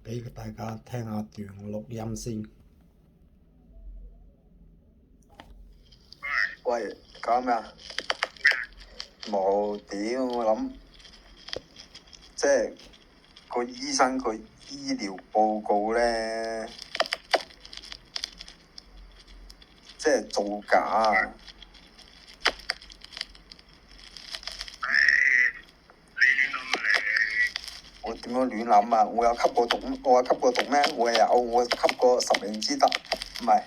俾大家聽下段錄音先。喂，搞咩啊？冇屌，我諗即係個醫生佢醫療報告咧，即係造假啊！我點樣亂諗啊？我有吸過毒咩？我有，我吸過10零支唔係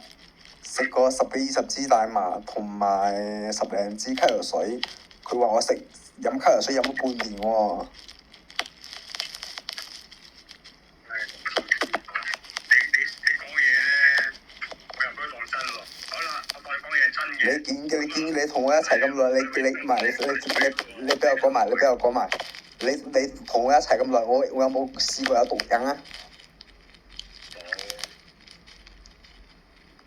食過10幾20支大麻，同埋10零支咳藥水。佢話我飲咳藥水飲咗半年喎。你見你同我一齊咁耐，你唔係你俾我講埋，你同我一齊咁耐，我有冇試過有毒癮啊？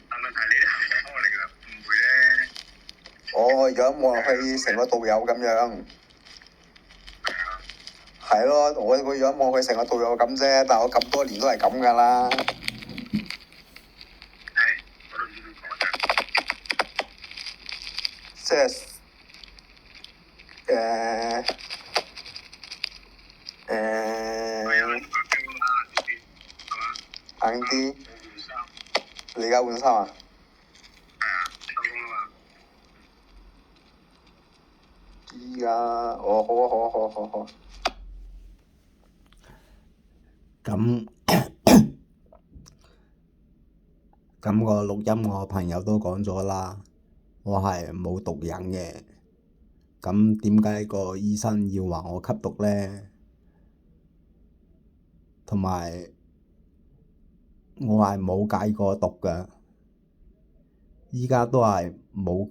但問題你啲行為可能令人誤會咧。我而家望落去成個道友咁樣。係咯，我個樣望佢成個道友咁啫，但我咁多年都係咁噶啦。即係硬啲。你而家換衫啊？依家好。咁咁個錄音我朋友都講咗啦，我係冇毒癮嘅。咁點解個醫生要話我吸毒咧？同埋我係冇戒過毒㗎，依家都係冇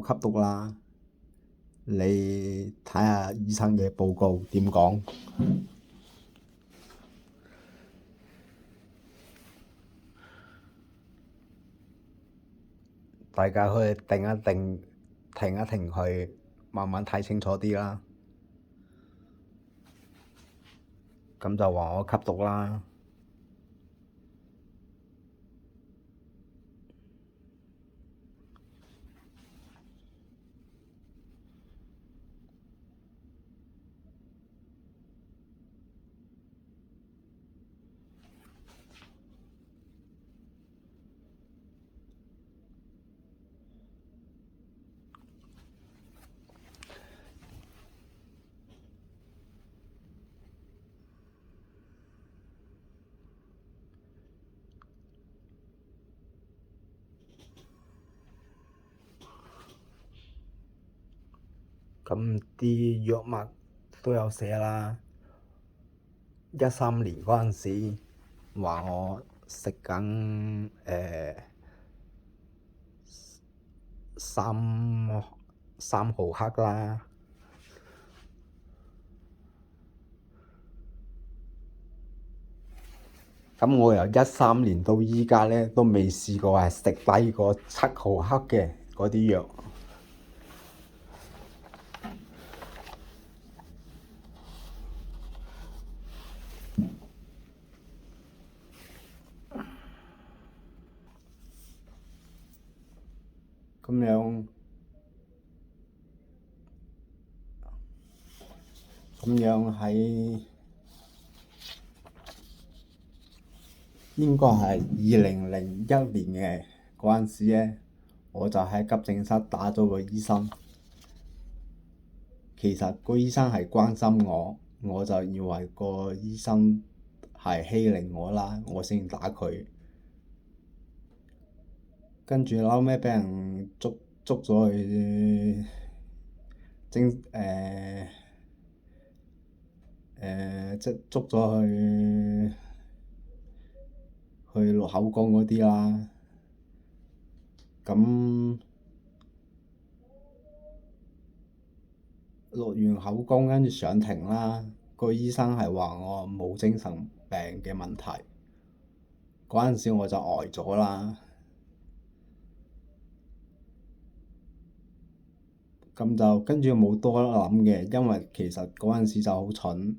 吸毒啦。你睇下醫生嘅報告點講？大家可以停一停去，慢慢睇清楚啲啦。咁就話我吸毒啦。咁啲藥物都有寫啦。13年嗰陣時話我食緊三毫克啦。咁我由13年到依家咧都未試過係食低過7毫克嘅嗰啲藥。咁樣喺應該係2001年嘅嗰陣時咧，我就喺急症室打咗個醫生。其實個醫生係關心我，我就以為個醫生係欺凌我啦，我先打佢。跟住後尾畀人捉咗去即捉咗去錄口供嗰啲啦。咁錄完口供跟住上庭啦，個醫生係話我冇精神病嘅問題。嗰陣時我就呆咗啦。咁就跟住冇多諗嘅，因為其實嗰陣時就好蠢。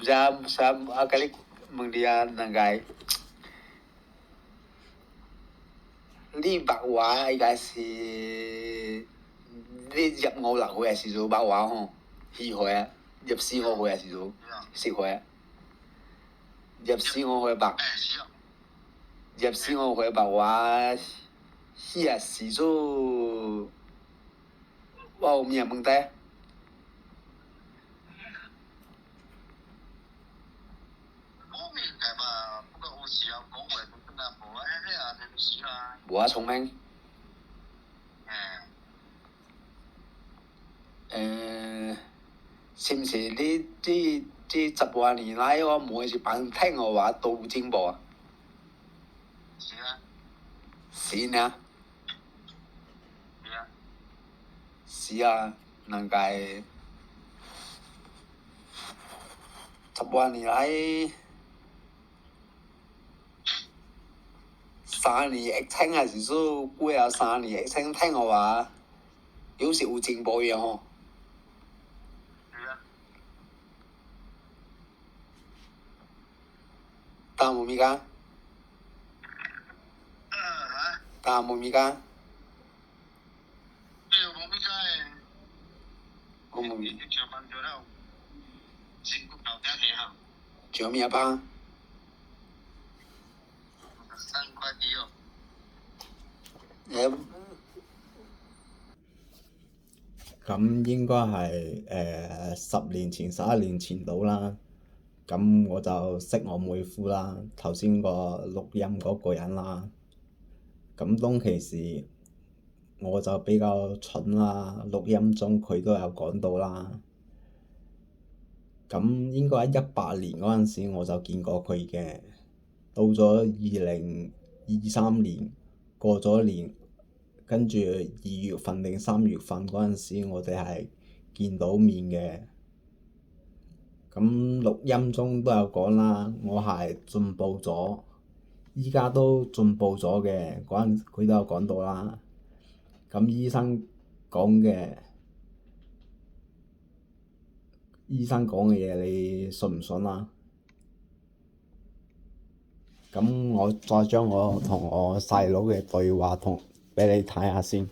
我跟你問你啊，那個你畫畫應該是你入5、6歲嘅時候畫畫吼，4歲啊，入4、5歲嘅時候，4歲啊，入4、5歲畫，入4、5歲畫畫，迄個時候我有咩問題？無啊聰明。是唔是你這10多年來我每一班聽我話都有進步啊？是呢。是啊，那個10多年來3年疫情嘅時候，過了3年疫情聽我話，有時有進步嘅吼。打冇咪㗎？打冇咪㗎？我冇咪。做咩吧？咁應該係10年前、11年前到啦。咁我就識我妹夫啦，頭先個錄音嗰個人啦。咁當其時我就比較蠢啦，錄音中佢都有講到啦。咁應該喺18年嗰陣時我就見過佢嘅。到咗2023年過咗年，跟住2月份定3月份嗰陣時，我哋係見到面嘅。咁錄音中都有講啦，我係進步咗，依家都進步咗嘅。嗰陣佢都有講到啦。咁醫生講嘅嘢，你信唔信啊？咁我再將我同我細佬嘅對話俾你睇下先。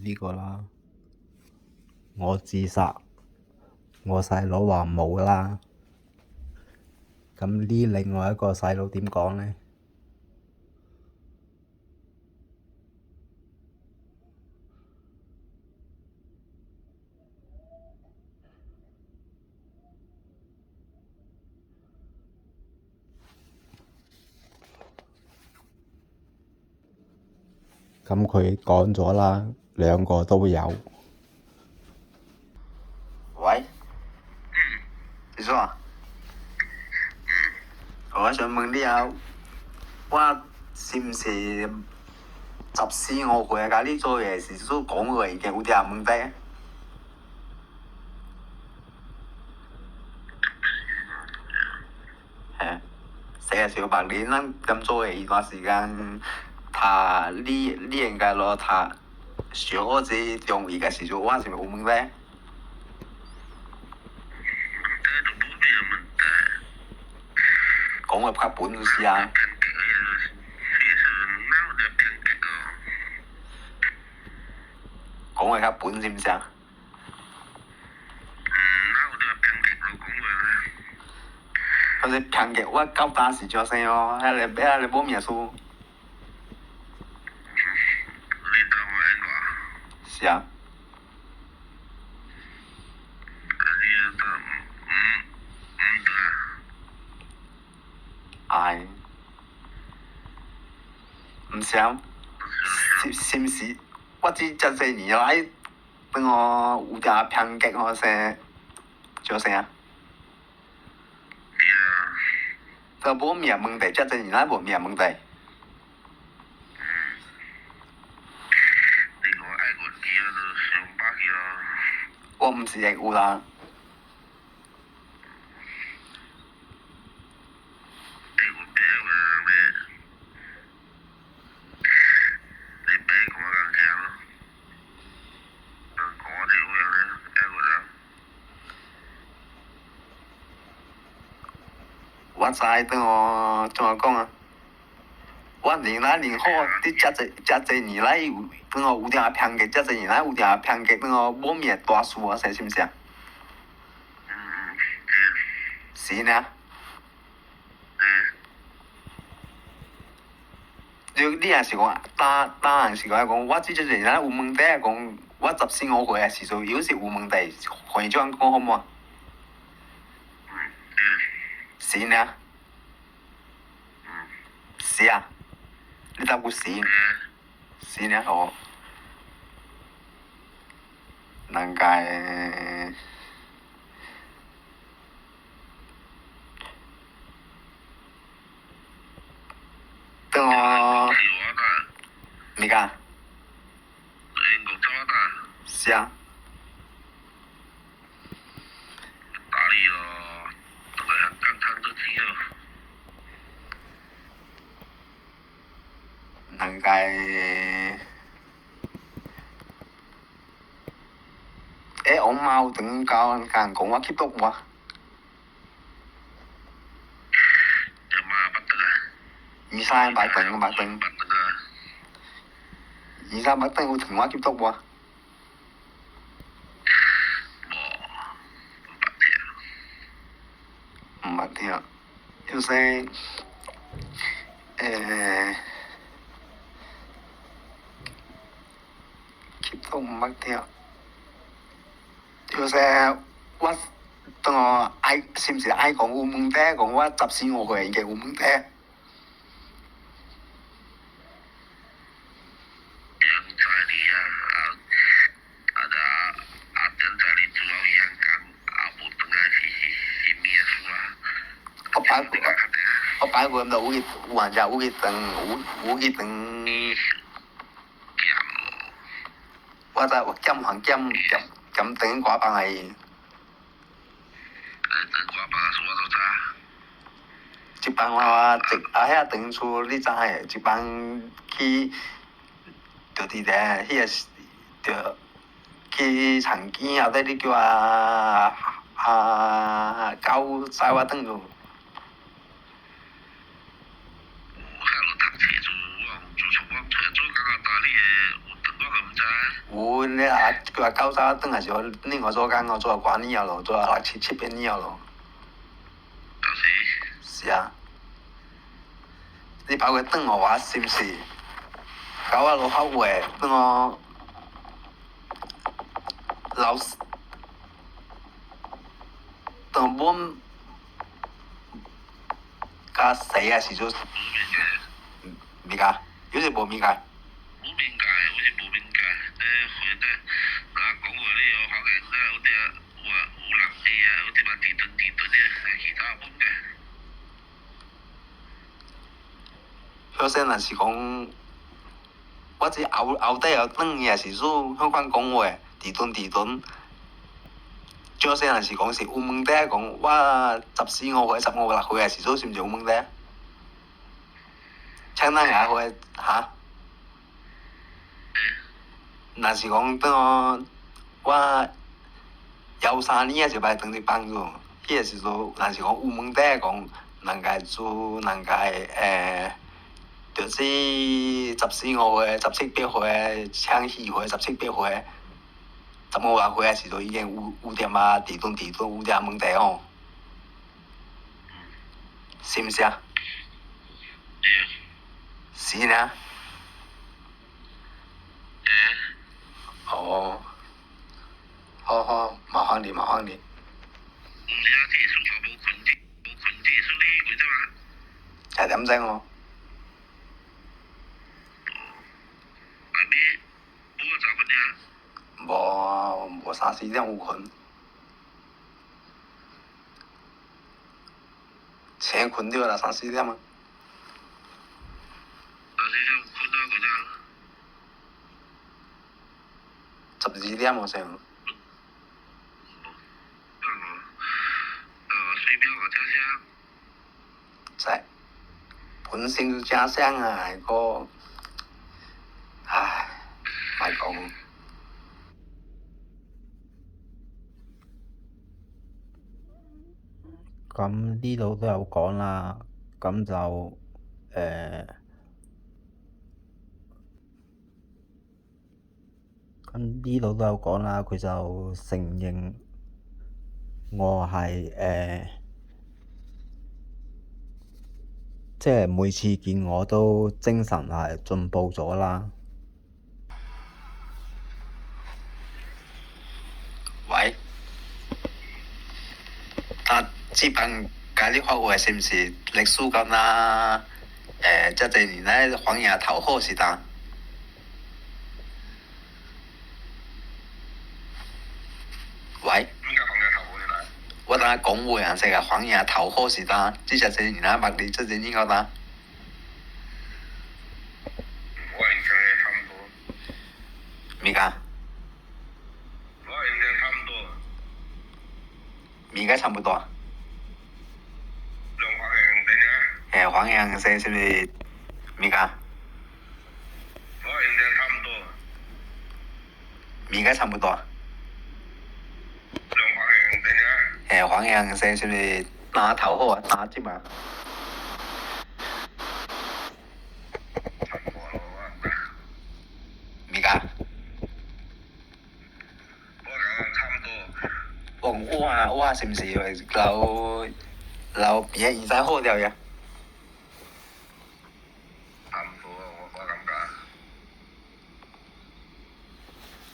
呢個啦，我自殺，我細佬話冇啦。咁呢另外一個細佬點講呢？咁佢講咗啦，兩個都有。喂，你說啊？我想問你啊，我是唔是14、5歲㗎？你做嘢時都講過已經有啲問題。係，18年咁做嘢一段時間，你應該攞他學我這種一個時候，我係咪有問題？講個較本就是啊。講話較本是毋是啊？那有啲偏激就講話咧。嗰啲偏激我較大時就生哦，迄個冇面數。你當我應話？是啊。你當對啊？係。毋是啊？是毋是？我只遮濟年來，等我有點偏激我生，就生啊。這無命問題，遮濟年來無命問題。你講愛國機啊，就上百機啊。我毋是會有啦。我知，等我怎麼講啊？我年來年好，啲遮濟年來有，等我有點偏激，遮濟年來有點偏激，等我冇面大事啊，是毋是啊？是呢。你也是講，當然是講，我只遮濟年來有問題講，我14、15歲嘅時陣，有時有問題，可以這樣講好冇？是呢。是啊。你答個是？是呢，哦。難解。等我。咩㗎？是啊。難解。我媽有等教人講我吸毒無？23白等。23白等有同我吸毒無？唔捌聽。就是吸毒唔捌聽。就是我等我愛，是毋是愛講有問題？講我14、15歲應該有問題。我擺過咁就有人家有去等，我在我減等寡幫係。一幫我遐等厝你知影，一幫去，就佇咧迄個，就去長庚後底你叫我狗載我轉去。有你叫我狗載我轉來時候，另外做工我做關年咯，做6、7八年咯。是啊。你包括轉我是毋是？搞我落學話，轉我老師，轉我冇加死嘅時陣，咩㗎？有時無咩㗎？嗰陣若是講，我只後底又轉嘅時陣，香港講話地頓，嗰陣若是講是有問題講，我14、15歲、15、16歲嘅時陣，是毋是有問題？請咱下回嚇？若是講等我13年嘅時擺轉去幫助，迄個時陣若是講有問題講，人家就是14、15歲、17、18歲、14、8歲。咁我話佢嘅時就已經5點啊，地東5點懵地哦，是唔是啊？是呢？哦，好，麻煩你。係點整哦？冇3-4點有困，前困掉啦3-4點啊。12點我先。係，本身就家鄉啊，個，唉，咪講。咁呢度都有講啦，咁就咁呢度都有講啦，佢就承認我係即係每次見我都精神係進步咗啦。喂，他基本解啲學會是唔是歷史咁啦？即係年咧黃爺頭號是但。喂，我等下講會人食嘅黃爺頭號是但，即係4年啦，麥你即係呢個單。咩㗎？而家差唔多啊？黃陽食是唔是咩㗎？而家差唔多啊？黃陽食是唔是打頭號啊？打尖啊？咩㗎？我話是唔是留嘢現在好掉嘅？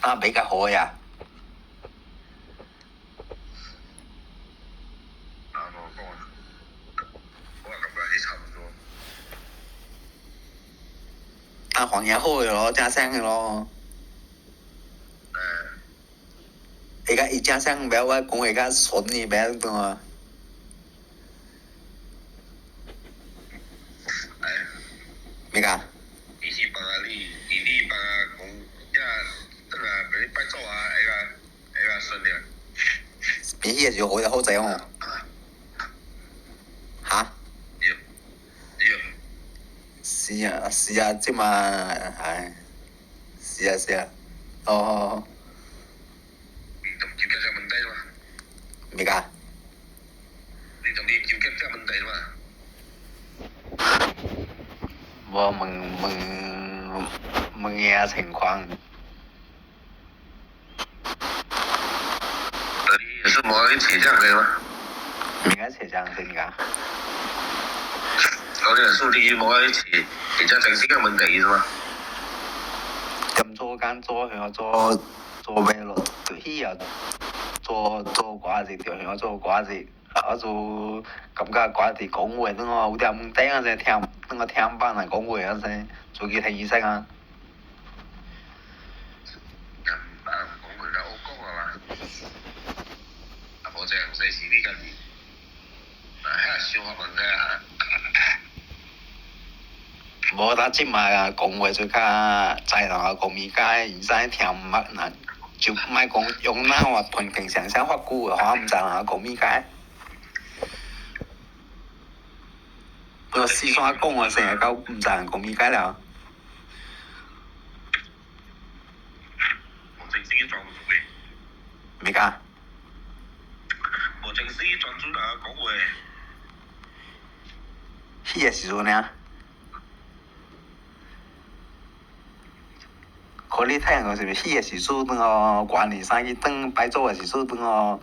啊，比較好呀。啊，黃嘢好嘅咯，加聲嘅咯。而家一加聲，唔係我講而家順嘅，唔係咁啊。咩㗎？邊啲嘢就好就好仔哦。嚇？是啊，即嘛，係。是啊。哦。咩㗎？我問嘢情況。你是摸的铁匠可以嗎？咩嘅鐵匠先㗎？我哋數第一摸的鐵匠正式嘅問題啫嘛。咁做間做向做咩咯？對起啊，做掛字條向做掛字，我做咁嘅掛字講會，等我好啲唔頂啊！先聽，等我聽班人講會啊！先做幾睇意識啊！冇得接埋啊！講話最加在人啊講咪解，而家聽唔乜難，就唔係講用嗱話平常想發估嘅話，唔在人啊講咪解。我四川講啊，成日搞唔在人講咪解啦。咩㗎？呢個時陣呢？嗰啲聽個時去嘅時數，等我關年生意等擺租嘅時數，等我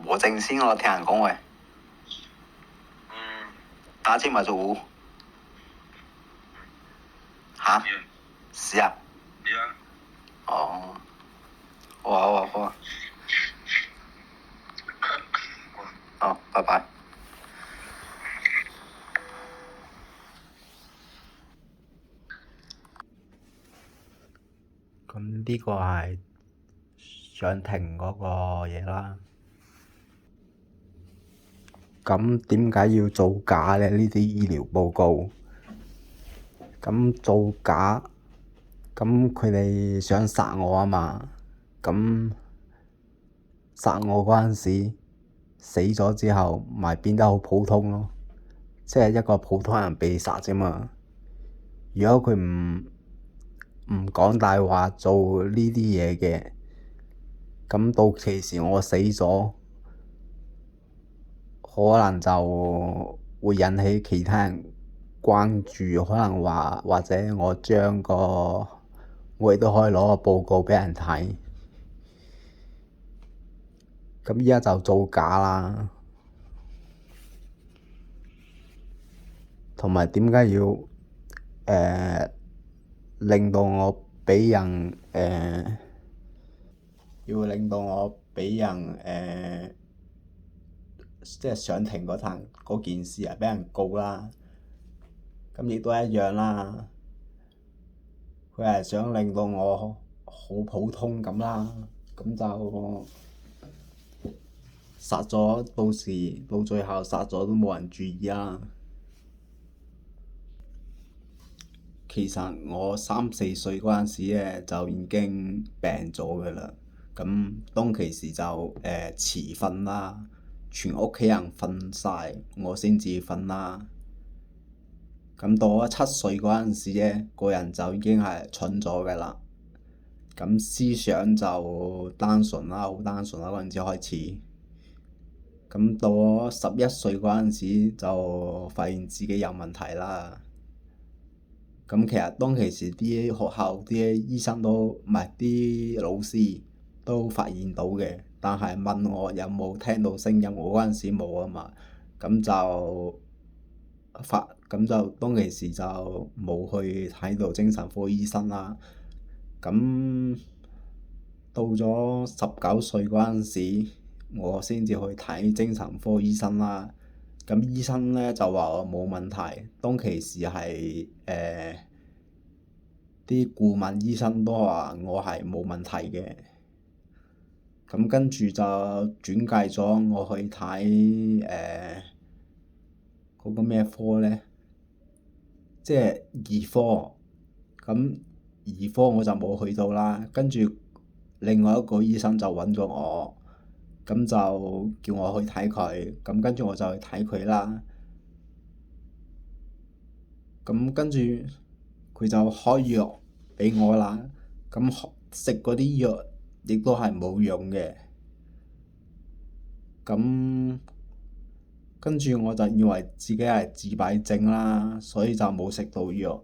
冇正先我聽人講喂，打車咪做嚇？是啊。哦。好啊好啊好啊。好，拜拜。咁呢個係上庭嗰個嘢啦。咁點解要造假咧？呢啲醫療報告，咁造假，咁佢哋想殺我啊嘛。咁殺我嗰陣時，死咗之後，咪變得好普通咯。即係一個普通人被殺啫嘛。如果佢唔講大話，做呢啲嘢嘅，咁到其時我死咗，可能就會引起其他人關注，可能話或者我亦都可以攞個報告畀人睇。咁依家就造假啦，同埋點解要令到我畀人即係上庭嗰件事啊，畀人告啦。咁亦都一樣啦，佢係想令到我好普通咁啦，咁就殺咗，到最後殺咗都冇人注意啦。其實我3、4歲嗰陣時咧就已經病咗㗎啦。咁當其時就遲瞓啦，全屋企人瞓晒，我先至瞓啦。咁到咗7歲嗰陣時咧，個人就已經係蠢咗㗎啦。咁思想就單純啦，好單純啦，嗰陣時開始。咁到咗11歲嗰陣時，就發現自己有問題啦。咁其實當其時啲學校啲醫生都唔係啲老師都發現到嘅，但係問我有冇聽到聲音，我嗰陣時冇啊嘛。咁就當其時就冇去睇到精神科醫生啦。咁到咗19歲嗰陣時，我先至去睇精神科醫生啦。咁醫生咧就話我冇問題，當其時係啲顧問醫生都話我係冇問題嘅。咁跟住就轉介咗我去睇嗰個咩科咧，即係兒科。咁兒科我就冇去到啦。跟住另外一個醫生就揾咗我，咁就叫我去睇佢。咁跟住我就去睇佢啦。咁跟住佢就開藥畀我啦。咁食嗰啲藥亦都係冇用嘅。咁跟住我就以為自己係自閉症啦，所以就冇食到藥。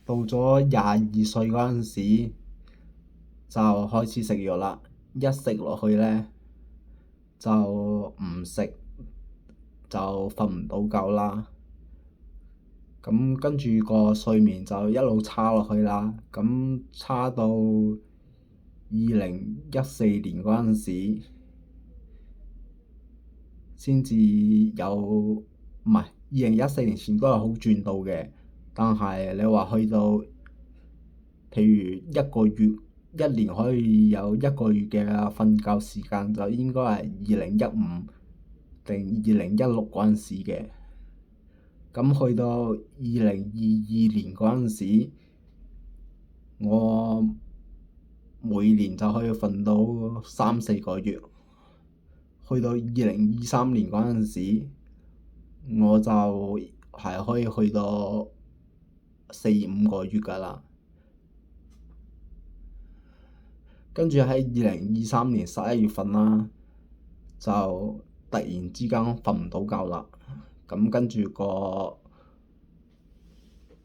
到咗22歲嗰陣時，就開始食藥啦。一食落去咧，就唔食就瞓唔到覺啦。咁跟住個睡眠就一路差落去啦。咁差到2014年嗰陣時，先至有，唔係2014年前都係好轉到嘅。但係你話去到，譬如一年可以有1個月嘅瞓覺時間，就應該係2015定2016嗰陣時嘅。咁去到2022年嗰陣時，我每年就可以瞓到3、4個月。去到2023年嗰陣時，我就係可以去到4、5個月㗎啦。跟住喺2023年11月份啦，就突然之間瞓唔到覺啦。咁跟住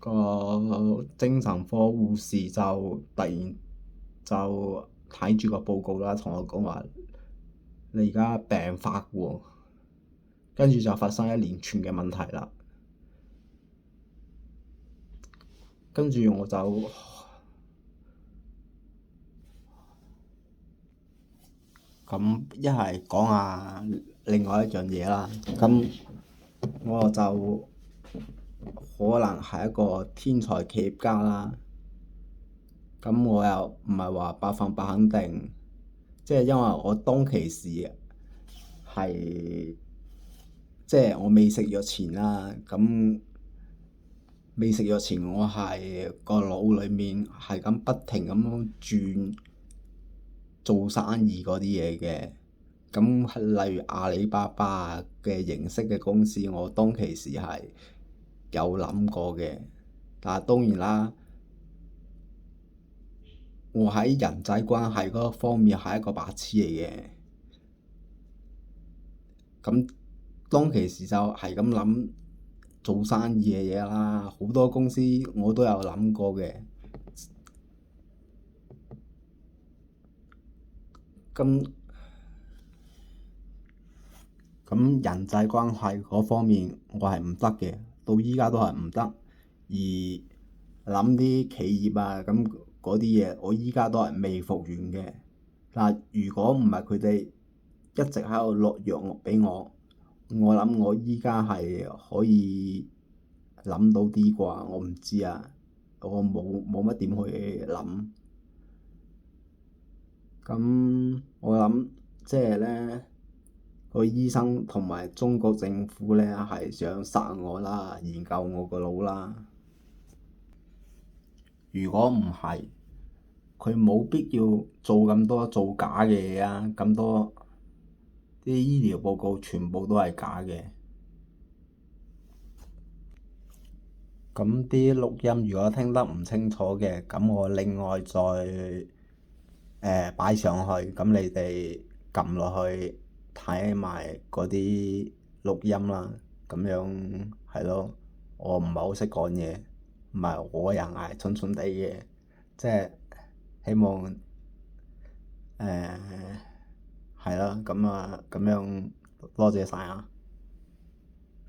個精神科護士就突然就睇住個報告啦，同我講話你而家病發喎，跟住就發生一連串嘅問題啦。跟住我就咁一係講下另外一樣嘢啦。咁我就可能係一個天才企業家啦。咁我又唔係話100%肯定，即係因為我當其時係即係我未食藥前啦。咁未食藥前，我係個腦裡面係咁不停咁轉做生意嗰啲嘢嘅。咁例如阿里巴巴嘅形式嘅公司，我當其時係有諗過嘅。但係當然啦，我喺人際關係嗰方面係一個白痴嚟嘅。咁當其時就係咁諗做生意嘅嘢啦，好多公司我都有諗過嘅。咁人際關係嗰方面我係唔得嘅，到依家都係唔得。而諗啲企業啊，咁嗰啲嘢我依家都係未復原嘅。但係如果唔係佢哋一直喺度落藥畀我諗我依家係可以諗到啲啩，我唔知啊，我冇乜點去諗。咁我諗即係咧，個醫生同埋中國政府咧係想殺我啦，研究我個腦啦。如果唔係，佢冇必要做咁多造假嘅嘢啊！咁多啲醫療報告全部都係假嘅。咁啲錄音如果聽得唔清楚嘅，咁我另外再擺上去，咁你哋撳落去睇埋嗰啲錄音啦。咁樣係咯，我唔係好識講嘢，唔係我人係蠢蠢地嘅，即係希望係啦。咁樣多謝晒啊！